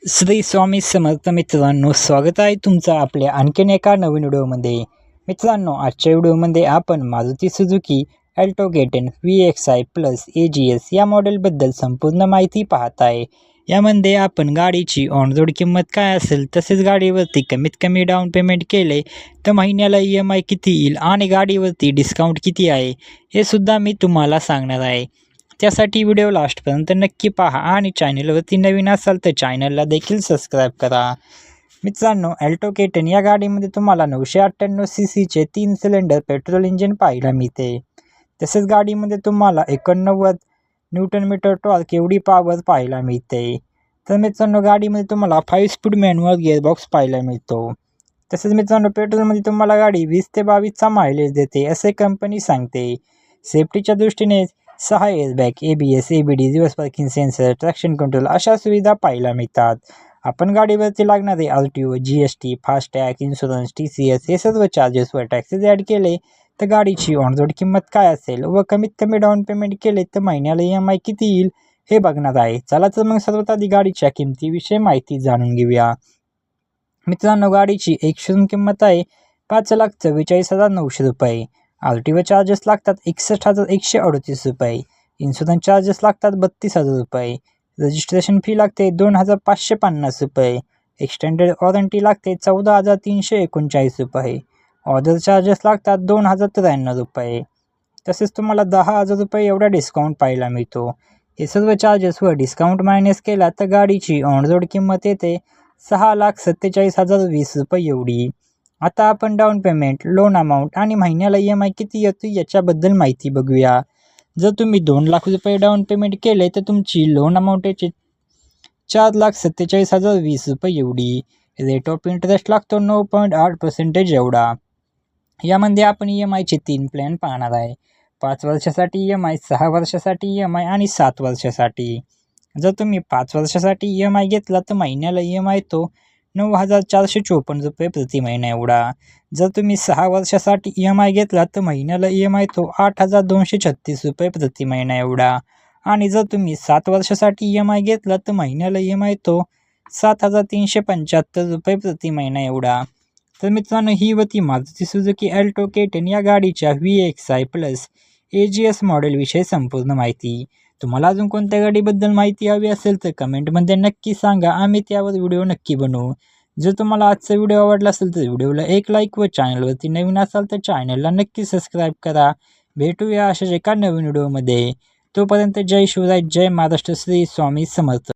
श्री स्वामी समर्थ मित्रांनो, स्वागत आहे तुमचं आपल्या आणखीन एका नवीन व्हिडिओमध्ये. मित्रांनो, आजच्या व्हिडिओमध्ये आपण Maruti Suzuki Alto K10 VXI plus AGS या मॉडेलबद्दल संपूर्ण माहिती पाहत आहे. यामध्ये आपण गाडीची ऑन रोड किंमत काय असेल, तसेच गाडीवरती कमीत कमी डाऊन पेमेंट केले तर महिन्याला EMI किती येईल आणि गाडीवरती डिस्काउंट किती आहे हे सुद्धा मी तुम्हाला सांगणार आहे. त्यासाठी व्हिडिओ लास्टपर्यंत नक्की पहा आणि चॅनलवरती नवीन असाल तर चॅनलला देखील सबस्क्राईब करा. मित्रांनो, अल्टो K10 या गाडीमध्ये तुम्हाला 998 सीसीचे 3 सिलेंडर पेट्रोल इंजिन पाहायला मिळते. तसेच गाडीमध्ये तुम्हाला 89 न्यूटन मीटर टॉर्क एवढी पॉवर पाहायला मिळते. तर मित्रांनो, गाडीमध्ये तुम्हाला 5 स्पीड मॅन्युअल गिअरबॉक्स पाहायला मिळतो. तसेच मित्रांनो, पेट्रोलमध्ये तुम्हाला गाडी 20 ते 22चा मायलेज देते असे कंपनी सांगते. सेफ्टीच्या दृष्टीने 6 airbag, ABS, ABD, reverse parking sensor, traction control अशा सुविधा पाहायला मिळतात. आपण गाडीवरती लागणारे RTO, GST, FASTag, insurance, TCS हे सर्व चार्जेस व टॅक्सेस ॲड केले तर गाडीची ऑन रोड किंमत काय असेल व कमीत कमी डाऊन पेमेंट केले तर महिन्याला EMI किती येईल हे बघणार आहे. चला तर मग सर्वात आधी गाडीच्या किमतीविषयी माहिती जाणून घेऊया. मित्रांनो, गाडीची एक शोरूम किंमत आहे 5,44,900 रुपये. RTO चार्जेस लागतात 61,138 रुपये. इन्शुरन्स चार्जेस लागतात 32,000 रुपये. रजिस्ट्रेशन फी लागते 2,550 रुपये. एक्सटेंडेड वॉरंटी लागते 14,339 रुपये. ऑर्डर चार्जेस लागतात 2,093 रुपये. तसेच तुम्हाला 10,000 रुपये एवढा डिस्काउंट पाहायला मिळतो. हे सर्व चार्जेस व डिस्काउंट मायनस केला तर गाडीची ऑन रोड किंमत येते 6,47,020 रुपये एवढी. आता आपण डाऊन पेमेंट, लोन अमाऊंट आणि महिन्याला EMI किती येतो याच्याबद्दल माहिती बघूया. जर तुम्ही 2 लाख रुपये डाऊन पेमेंट केले तर तुमची लोन अमाऊंट येते 4,47,020 रुपये एवढी. रेट ऑफ इंटरेस्ट लागतो 9.8% एवढा. यामध्ये आपण EMIचे 3 प्लॅन पाहणार आहे. 5 वर्षासाठी EMI, 6 वर्षासाठी EMI आणि 7 वर्षासाठी. जर तुम्ही 5 वर्षासाठी EMI घेतला तर महिन्याला EMI तो 9,454 रुपये प्रति महिना एवढा. जर तुम्ही 6 वर्षासाठी EMI घेतला तर महिन्याला EMI तो 8,236 रुपये प्रति महिना एवढा. आणि जर तुम्ही 7 वर्षासाठी EMI घेतला तर महिन्याला EMI तो 7,375 रुपये प्रति महिना एवढा. तर मित्रांनो, ही होती मारुती सुझुकी अल्टो K10 या गाडीच्या VXI प्लस AGS मॉडेलविषयी संपूर्ण माहिती. तुम्हाला अजून कोणत्या गाडीबद्दल माहिती हवी असेल तर कमेंटमध्ये नक्की सांगा, आम्ही त्यावर व्हिडिओ नक्की बनवू. जर तुम्हाला आजचा व्हिडिओ आवडला असेल तर व्हिडिओला एक लाईक व चॅनलवरती नवीन असाल तर चॅनलला नक्की सबस्क्राईब करा. भेटूया अशाच एका नवीन व्हिडिओमध्ये. तोपर्यंत जय शिवराय, जय महाराष्ट्र, श्री स्वामी समर्थ.